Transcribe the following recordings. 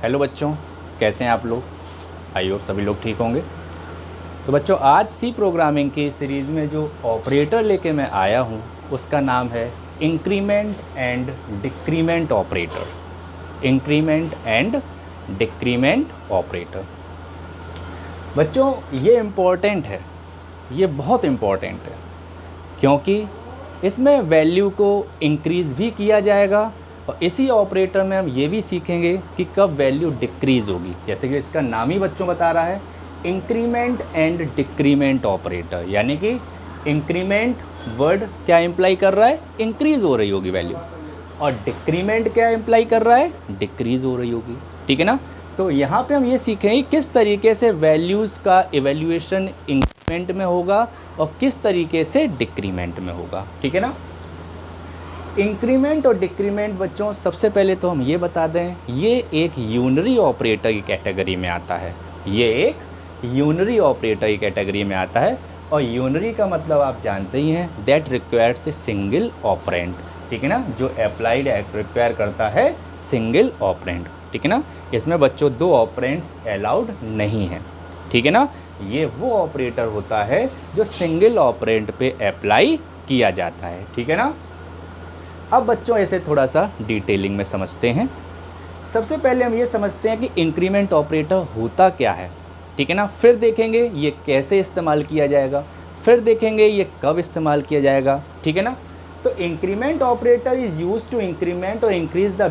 Hello बच्चों, कैसे हैं आप लोग। आई होप सभी लोग ठीक होंगे। तो बच्चों, आज सी प्रोग्रामिंग की सीरीज़ में जो ऑपरेटर लेके मैं आया हूँ उसका नाम है increment and decrement operator. Increment and decrement operator. बच्चों, ये इम्पोर्टेंट है, ये बहुत इम्पोर्टेंट है, क्योंकि इसमें वैल्यू को इंक्रीज़ भी किया जाएगा और इसी ऑपरेटर में हम ये भी सीखेंगे कि कब वैल्यू डिक्रीज़ होगी। जैसे कि इसका नाम ही बच्चों बता रहा है, इंक्रीमेंट एंड डिक्रीमेंट ऑपरेटर। यानी कि इंक्रीमेंट वर्ड क्या इम्प्लाई कर रहा है, इंक्रीज़ हो रही होगी वैल्यू, और डिक्रीमेंट क्या इम्प्लाई कर रहा है, डिक्रीज़ हो रही होगी। ठीक है ना। तो यहाँ पे हम ये सीखेंगे किस तरीके से वैल्यूज़ का इवैल्यूएशन इंक्रीमेंट में होगा और किस तरीके से डिक्रीमेंट में होगा। ठीक है ना। इंक्रीमेंट और डिक्रीमेंट बच्चों, सबसे पहले तो हम ये बता दें, ये एक यूनरी ऑपरेटर की कैटेगरी में आता है। ये एक यूनरी ऑपरेटर की कैटेगरी में आता है, और यूनरी का मतलब आप जानते ही हैं, that requires a single operand. ठीक है ना। जो अप्लाइड रिक्वायर करता है सिंगल ऑपरेंड। ठीक है ना। इसमें बच्चों दो ऑपरेंड्स अलाउड नहीं हैं। ठीक है ना। ये वो ऑपरेटर होता है जो सिंगल ऑपरेंड पे अप्लाई किया जाता है। ठीक है ना। अब बच्चों ऐसे थोड़ा सा डिटेलिंग में समझते हैं। सबसे पहले हम ये समझते हैं कि इंक्रीमेंट ऑपरेटर होता क्या है। ठीक है ना। फिर देखेंगे ये कैसे इस्तेमाल किया जाएगा, फिर देखेंगे ये कब इस्तेमाल किया जाएगा। ठीक है ना। तो increment operator is use to increment और इंक्रीज द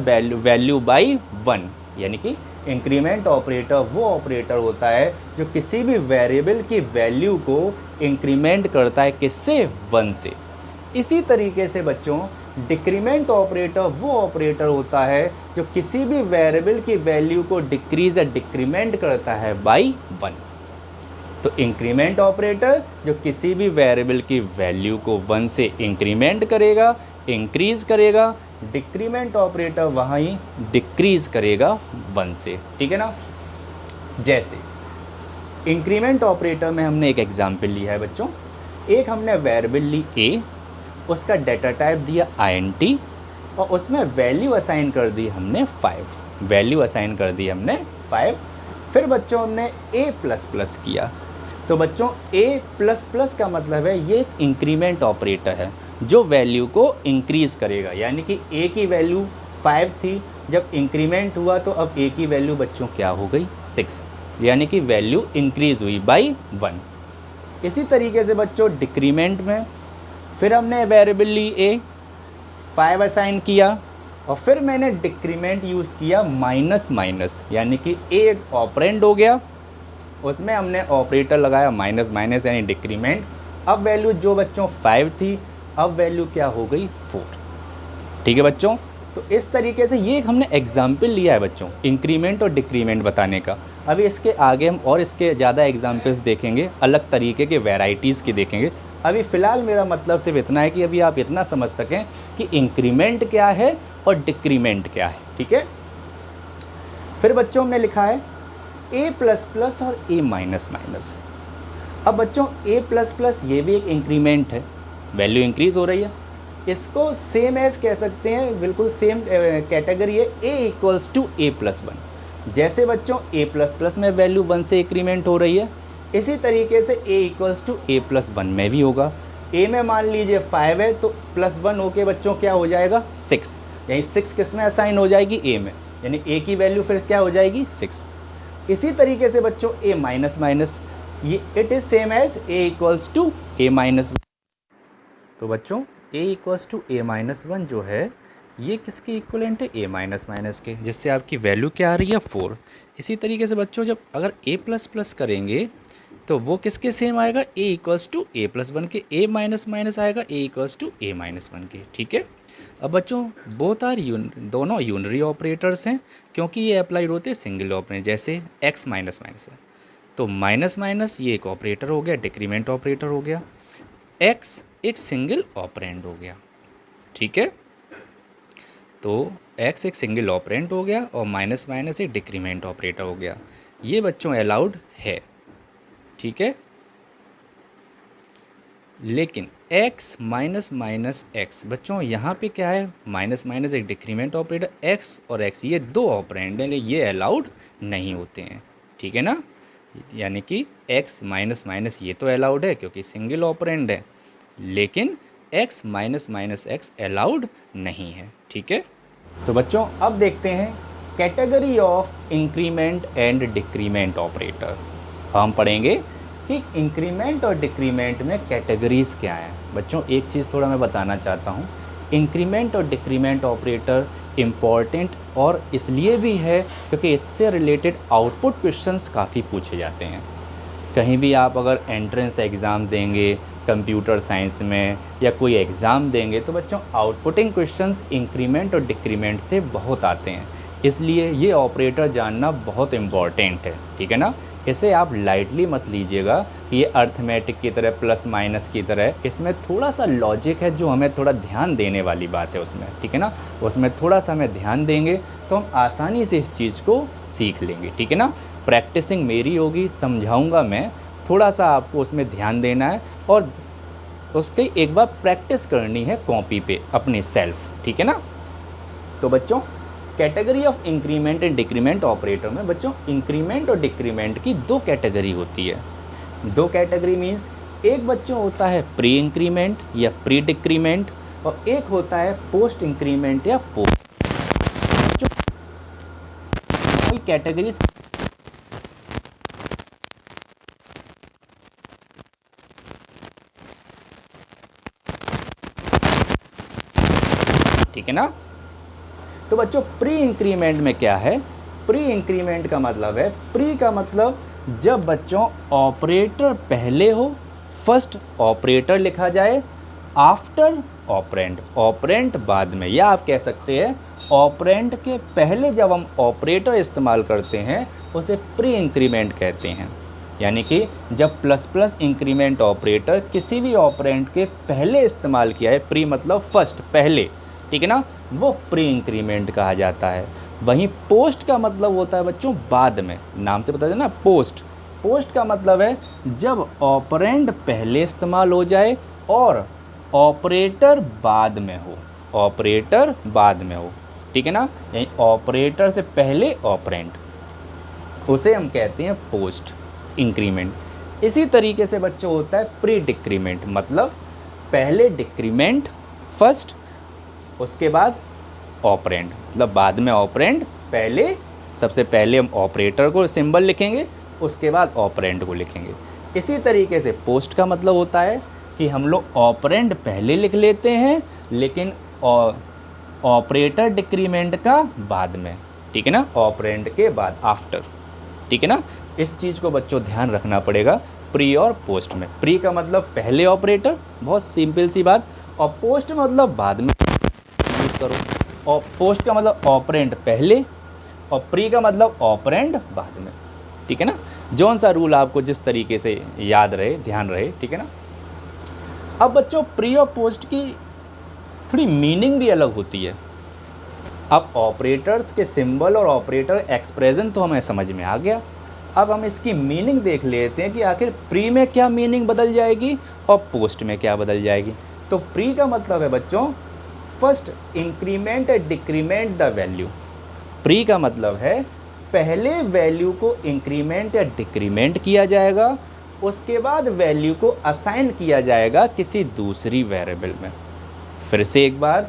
वैल्यू बाई 1। यानी कि इंक्रीमेंट ऑपरेटर वो ऑपरेटर होता है जो किसी भी वेरिएबल की वैल्यू को इंक्रीमेंट करता है, किससे, 1 से। इसी तरीके से बच्चों डिक्रीमेंट ऑपरेटर वो ऑपरेटर होता है जो किसी भी वेरिएबल की वैल्यू को डिक्रीज या डिक्रीमेंट करता है बाई 1। तो इंक्रीमेंट ऑपरेटर जो किसी भी वेरिएबल की वैल्यू को 1 से इंक्रीमेंट करेगा, इंक्रीज करेगा। डिक्रीमेंट ऑपरेटर वहाँ ही डिक्रीज करेगा 1 से। ठीक है ना। जैसे इंक्रीमेंट ऑपरेटर में हमने एक एग्जाम्पल लिया है बच्चों। एक हमने वेरिएबल ली a, उसका डेटा टाइप दिया int और उसमें वैल्यू असाइन कर दी हमने 5। वैल्यू असाइन कर दी हमने 5। फिर बच्चों हमने a++ किया। तो बच्चों a++ का मतलब है ये एक इंक्रीमेंट ऑपरेटर है जो वैल्यू को इंक्रीज़ करेगा। यानी कि a की वैल्यू 5 थी, जब इंक्रीमेंट हुआ तो अब a की वैल्यू बच्चों क्या हो गई, 6। यानी कि वैल्यू इंक्रीज़ हुई बाई 1। इसी तरीके से बच्चों डिक्रीमेंट में फिर हमने वेरिएबल ली a, 5 असाइन किया और फिर मैंने डिक्रीमेंट यूज़ किया माइनस माइनस। यानी कि a एक ऑपरेंड हो गया, उसमें हमने ऑपरेटर लगाया माइनस माइनस यानी डिक्रीमेंट। अब वैल्यू जो बच्चों 5 थी, अब वैल्यू क्या हो गई, 4। ठीक है बच्चों। तो इस तरीके से ये एक हमने एग्जाम्पल लिया है बच्चों इंक्रीमेंट और डिक्रीमेंट बताने का। अभी इसके आगे हम और इसके ज़्यादा एग्जाम्पल्स देखेंगे, अलग तरीके के वैरायटीज़ के देखेंगे। अभी फ़िलहाल मेरा मतलब सिर्फ इतना है कि अभी आप इतना समझ सकें कि इंक्रीमेंट क्या है और डिक्रीमेंट क्या है। ठीक है। फिर बच्चों हमने लिखा है a++ और a-। अब बच्चों a++ ये भी एक इंक्रीमेंट है, वैल्यू इंक्रीज़ हो रही है। इसको सेम एज कह सकते हैं, बिल्कुल सेम कैटेगरी है, a = a+1। जैसे बच्चों a++ में वैल्यू 1 से इंक्रीमेंट हो रही है, इसी तरीके से a = a+1 में भी होगा। a में मान लीजिए 5 है तो +1 होके बच्चों क्या हो जाएगा, 6। यानी 6 किस में असाइन हो जाएगी, a में, यानी a की वैल्यू फिर क्या हो जाएगी, 6। इसी तरीके से बच्चों a-, ये it is same as a = a-1। तो बच्चों a = a-1 जो है ये किसके इक्वलेंट है, a-, के, जिससे आपकी वैल्यू क्या आ रही है, 4। इसी तरीके से बच्चों जब अगर a++ करेंगे तो वो किसके सेम आएगा, a = a+1 के, a-, आएगा a = a-1 के। ठीक है। अब बच्चों बोथ आर दोनों यूनरी ऑपरेटर्स हैं क्योंकि ये अप्लाइड होते हैं सिंगल ऑपरेटर। जैसे x है तो माइनस माइनस ये एक ऑपरेटर हो गया, डिक्रीमेंट ऑपरेटर हो गया। x एक सिंगल ऑपरेंड हो गया। ठीक है। तो x एक सिंगल ऑपरेंड हो गया और माइनस माइनस एक डिक्रीमेंट ऑपरेटर हो गया। ये बच्चों अलाउड है। ठीक है। लेकिन x माइनस माइनस एक्स, बच्चों यहाँ पे क्या है, माइनस माइनस एक डिक्रीमेंट ऑपरेटर, x और x ये दो ऑपरेंड हैं, ये अलाउड नहीं होते हैं, ठीक है ना। यानी कि x माइनस माइनस ये तो अलाउड है क्योंकि सिंगल ऑपरेंड है, लेकिन x minus minus x allowed नहीं है, ठीक है। तो बच्चों अब देखते हैं category of increment and decrement operator. हम पढ़ेंगे कि इंक्रीमेंट और डिक्रीमेंट में कैटेगरीज़ क्या हैं। बच्चों एक चीज़ थोड़ा मैं बताना चाहता हूँ, इंक्रीमेंट और डिक्रीमेंट ऑपरेटर इम्पॉर्टेंट और इसलिए भी है क्योंकि इससे रिलेटेड आउटपुट क्वेश्चंस काफ़ी पूछे जाते हैं। कहीं भी आप अगर एंट्रेंस एग्ज़ाम देंगे कंप्यूटर साइंस में या कोई एग्ज़ाम देंगे तो बच्चों आउटपुटिंग क्वेश्चंस इंक्रीमेंट और डिक्रीमेंट से बहुत आते हैं, इसलिए ये ऑपरेटर जानना बहुत इम्पॉर्टेंट है, ठीक है ना। इसे आप लाइटली मत लीजिएगा कि ये अर्थमेटिक की तरह प्लस माइनस की तरह, इसमें थोड़ा सा लॉजिक है जो हमें थोड़ा ध्यान देने वाली बात है उसमें, ठीक है ना। उसमें थोड़ा सा हमें ध्यान देंगे तो हम आसानी से इस चीज़ को सीख लेंगे, ठीक है ना। प्रैक्टिसिंग मेरी होगी, समझाऊंगा मैं, थोड़ा सा आपको उसमें ध्यान देना है और उसकी एक बार प्रैक्टिस करनी है कॉपी पे अपने सेल्फ, ठीक है ना। तो बच्चों category of increment and decrement operator में बच्चों इंक्रीमेंट और डिक्रीमेंट की दो कैटेगरी होती है। दो कैटेगरी मीन्स एक बच्चों होता है प्री इंक्रीमेंट या प्री डिक्रीमेंट और एक होता है पोस्ट इंक्रीमेंट या पोस्ट। कोई कैटेगरीज ठीक है ना। तो बच्चों प्री इंक्रीमेंट में क्या है, प्री इंक्रीमेंट का मतलब है, प्री का मतलब जब बच्चों ऑपरेटर पहले हो, फर्स्ट ऑपरेटर लिखा जाए, आफ्टर ऑपरेंड, ऑपरेंड बाद में, या आप कह सकते हैं ऑपरेंड के पहले जब हम ऑपरेटर इस्तेमाल करते हैं उसे प्री इंक्रीमेंट कहते हैं। यानी कि जब प्लस प्लस इंक्रीमेंट ऑपरेटर किसी भी ऑपरेंड के पहले इस्तेमाल किया है, प्री मतलब फर्स्ट पहले, ठीक है ना, वो प्री इंक्रीमेंट कहा जाता है। वहीं पोस्ट का मतलब होता है बच्चों बाद में, नाम से पता चला ना पोस्ट। पोस्ट का मतलब है जब ऑपरेंड पहले इस्तेमाल हो जाए और ऑपरेटर बाद में हो, ऑपरेटर बाद में हो, ठीक है ना। यानी ऑपरेटर से पहले ऑपरेंड, उसे हम कहते हैं पोस्ट इंक्रीमेंट। इसी तरीके से बच्चों होता है प्री डिक्रीमेंट, मतलब पहले डिक्रीमेंट फर्स्ट, उसके बाद ऑपरेंड, मतलब बाद में ऑपरेंड, पहले सबसे पहले हम ऑपरेटर को सिंबल लिखेंगे, उसके बाद ऑपरेंड को लिखेंगे। इसी तरीके से पोस्ट का मतलब होता है कि हम लोग ऑपरेंड पहले लिख लेते हैं लेकिन ऑपरेटर डिक्रीमेंट का बाद में, ठीक है ना, ऑपरेंड के बाद आफ्टर, ठीक है ना। इस चीज़ को बच्चों ध्यान रखना पड़ेगा प्री और पोस्ट में। प्री का मतलब पहले ऑपरेटर, बहुत सिंपल सी बात, और पोस्ट मतलब बाद में यूज़ करो। और पोस्ट का मतलब ऑपरेंड पहले और प्री का मतलब ऑपरेंड बाद में, ठीक है ना। जौन सा रूल आपको जिस तरीके से याद रहे, ध्यान रहे, ठीक है ना। अब बच्चों प्री और पोस्ट की थोड़ी मीनिंग भी अलग होती है। अब ऑपरेटर्स के सिंबल और ऑपरेटर एक्सप्रेशन तो हमें समझ में आ गया, अब हम इसकी मीनिंग देख लेते हैं कि आखिर प्री में क्या मीनिंग बदल जाएगी और पोस्ट में क्या बदल जाएगी। तो प्री का मतलब है बच्चों first increment and decrement the value. Pre का मतलब है पहले वैल्यू को इंक्रीमेंट या डिक्रीमेंट किया जाएगा, उसके बाद वैल्यू को असाइन किया जाएगा किसी दूसरी वेरिएबल में। फिर से एक बार,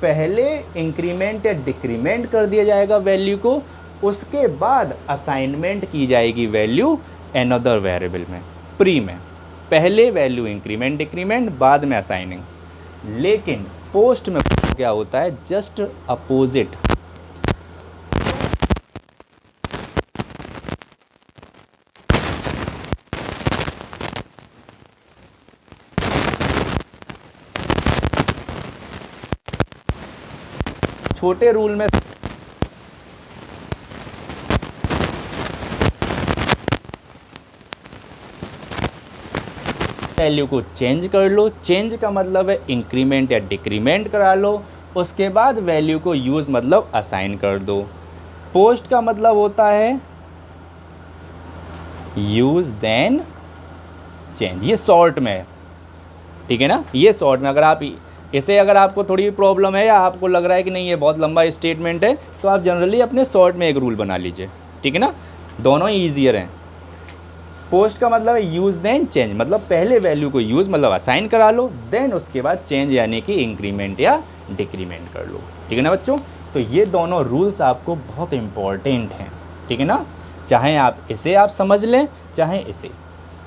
पहले इंक्रीमेंट या डिक्रीमेंट कर दिया जाएगा वैल्यू को, उसके बाद असाइनमेंट की जाएगी वैल्यू अनदर वेरिएबल में। प्री में पहले वैल्यू इंक्रीमेंट डिक्रीमेंट, बाद में असाइनिंग। लेकिन पोस्ट में क्या होता है, जस्ट अपोजिट। छोटे रूल में वैल्यू को चेंज कर लो, चेंज का मतलब है इंक्रीमेंट या डिक्रीमेंट करा लो, उसके बाद वैल्यू को यूज़ मतलब असाइन कर दो। पोस्ट का मतलब होता है यूज़ देन चेंज, ये शॉर्ट में है। ठीक है ना। ये शॉर्ट में, अगर आप इसे, अगर आपको थोड़ी भी प्रॉब्लम है या आपको लग रहा है कि नहीं ये बहुत लंबा स्टेटमेंट है, तो आप जनरली अपने शॉर्ट में एक रूल बना लीजिए, ठीक है ना। दोनों ही ईजियर हैं। पोस्ट का मतलब है यूज़ देन चेंज, मतलब पहले वैल्यू को यूज़ मतलब असाइन करा लो, देन उसके बाद चेंज यानी कि इंक्रीमेंट या डिक्रीमेंट कर लो, ठीक है ना बच्चों। तो ये दोनों रूल्स आपको बहुत इंपॉर्टेंट हैं, ठीक है ना। चाहे आप इसे आप समझ लें चाहे इसे,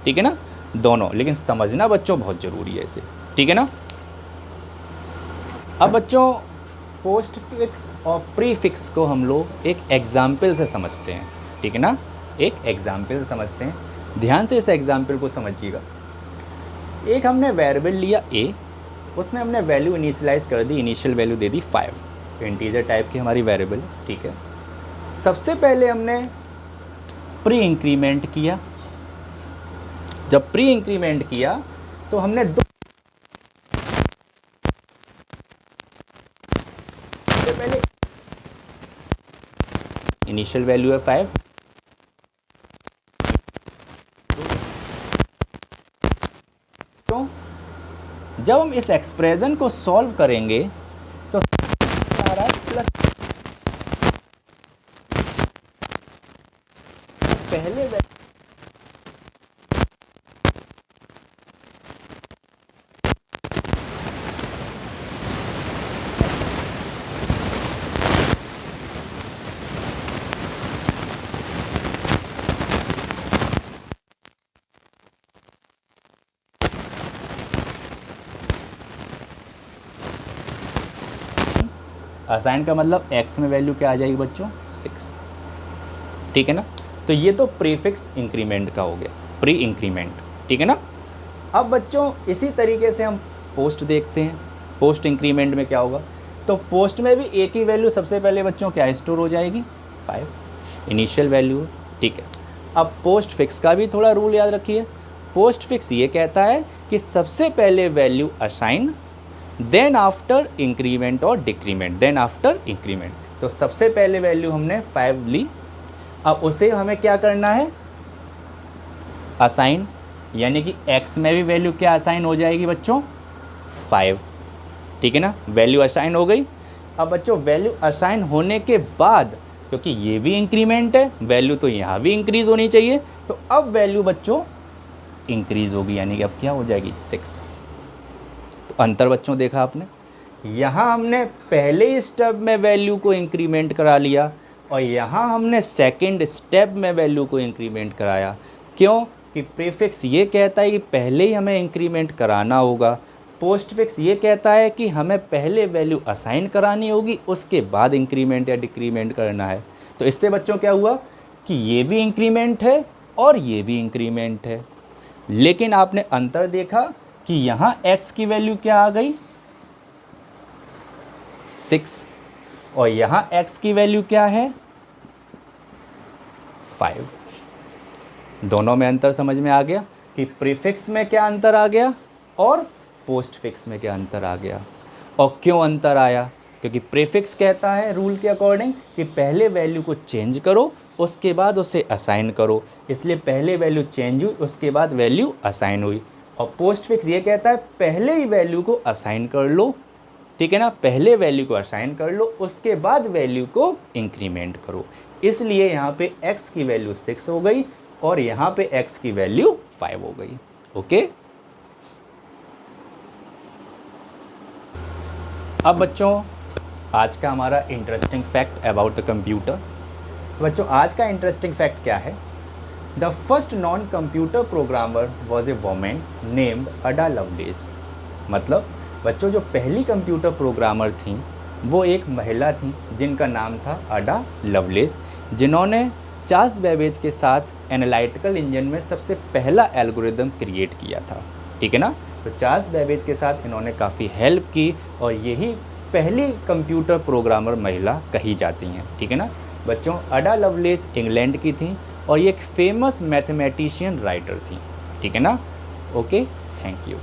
ठीक है ना, दोनों, लेकिन समझना बच्चों बहुत ज़रूरी है इसे, ठीक है ना। अब बच्चों पोस्ट फिक्स और प्री फिक्स को हम लोग एक एग्जाम्पल से समझते हैं, ठीक है ना, एक एग्जाम्पल से समझते हैं। ध्यान से इस एग्जाम्पल को समझिएगा। एक हमने वेरिएबल लिया a, उसमें हमने वैल्यू इनिशियलाइज कर दी, इनिशियल वैल्यू दे दी 5, इंटीजर टाइप की हमारी वेरिएबल, ठीक है। सबसे पहले हमने प्री इंक्रीमेंट किया। जब प्री इंक्रीमेंट किया तो हमने दो, सबसे पहले इनिशियल वैल्यू है 5, तो जब हम इस एक्सप्रेशन को सॉल्व करेंगे तो आ रहा है प्लस, पहले असाइन का मतलब x में वैल्यू क्या आ जाएगी बच्चों 6, ठीक है ना। तो ये तो प्रीफिक्स इंक्रीमेंट का हो गया, प्री इंक्रीमेंट, ठीक है ना। अब बच्चों इसी तरीके से हम पोस्ट देखते हैं। पोस्ट इंक्रीमेंट में क्या होगा, तो पोस्ट में भी एक ही वैल्यू सबसे पहले बच्चों क्या स्टोर हो जाएगी 5, इनिशियल वैल्यू, ठीक है। अब पोस्ट फिक्स का भी थोड़ा रूल याद रखिए। पोस्ट फिक्स ये कहता है कि सबसे पहले value assign, then after increment और डिक्रीमेंट, देन आफ्टर इंक्रीमेंट। तो सबसे पहले वैल्यू हमने 5 ली, अब उसे हमें क्या करना है असाइन, यानी कि x में भी वैल्यू क्या असाइन हो जाएगी बच्चों 5, ठीक है ना। वैल्यू असाइन हो गई। अब बच्चों वैल्यू असाइन होने के बाद, क्योंकि ये भी इंक्रीमेंट है, वैल्यू तो यहाँ भी इंक्रीज होनी चाहिए, तो अब वैल्यू बच्चों इंक्रीज होगी, यानी कि अब क्या हो जाएगी 6। तो अंतर बच्चों देखा आपने, यहाँ हमने पहले स्टेप में वैल्यू को इंक्रीमेंट करा लिया और यहाँ हमने सेकंड स्टेप में वैल्यू को इंक्रीमेंट कराया। क्यों कि प्रीफिक्स ये कहता है कि पहले ही हमें इंक्रीमेंट कराना होगा, पोस्ट फिक्स ये कहता है कि हमें पहले वैल्यू असाइन करानी होगी, उसके बाद इंक्रीमेंट या डिक्रीमेंट करना है। तो इससे बच्चों क्या हुआ कि ये भी इंक्रीमेंट है और ये भी इंक्रीमेंट है, लेकिन आपने अंतर देखा कि यहाँ x की वैल्यू क्या आ गई 6 और यहाँ x की वैल्यू क्या है 5। दोनों में अंतर समझ में आ गया कि प्रीफिक्स में क्या अंतर आ गया और पोस्ट फिक्स में क्या अंतर आ गया। और क्यों अंतर आया, क्योंकि प्रीफिक्स कहता है रूल के अकॉर्डिंग कि पहले वैल्यू को चेंज करो उसके बाद उसे असाइन करो, इसलिए पहले वैल्यू चेंज हुई उसके बाद वैल्यू असाइन हुई। और पोस्ट फिक्स ये कहता है पहले ही वैल्यू को असाइन कर लो, ठीक है ना, पहले वैल्यू को असाइन कर लो उसके बाद वैल्यू को इंक्रीमेंट करो। इसलिए यहाँ पे x की वैल्यू 6 हो गई और यहाँ पे x की वैल्यू 5 हो गई। ओके, अब बच्चों आज का हमारा interesting fact about the computer. बच्चों आज का इंटरेस्टिंग फैक्ट क्या है, the first non computer programmer was a women named Ada Lovelace. मतलब बच्चों जो पहली कंप्यूटर प्रोग्रामर थी वो एक महिला थी जिनका नाम था अडा लवलेस, जिन्होंने चार्ल्स बेबेज के साथ एनालिटिकल इंजन में सबसे पहला एल्गोरिदम क्रिएट किया था, ठीक है ना। तो चार्ल्स बेबेज के साथ इन्होंने काफ़ी हेल्प की और यही पहली कंप्यूटर प्रोग्रामर महिला कही जाती हैं, ठीक है ना। बच्चों अडा लवलेस इंग्लैंड की थी और ये एक फेमस मैथमेटिशियन राइटर थी, ठीक है ना। Okay, thank you.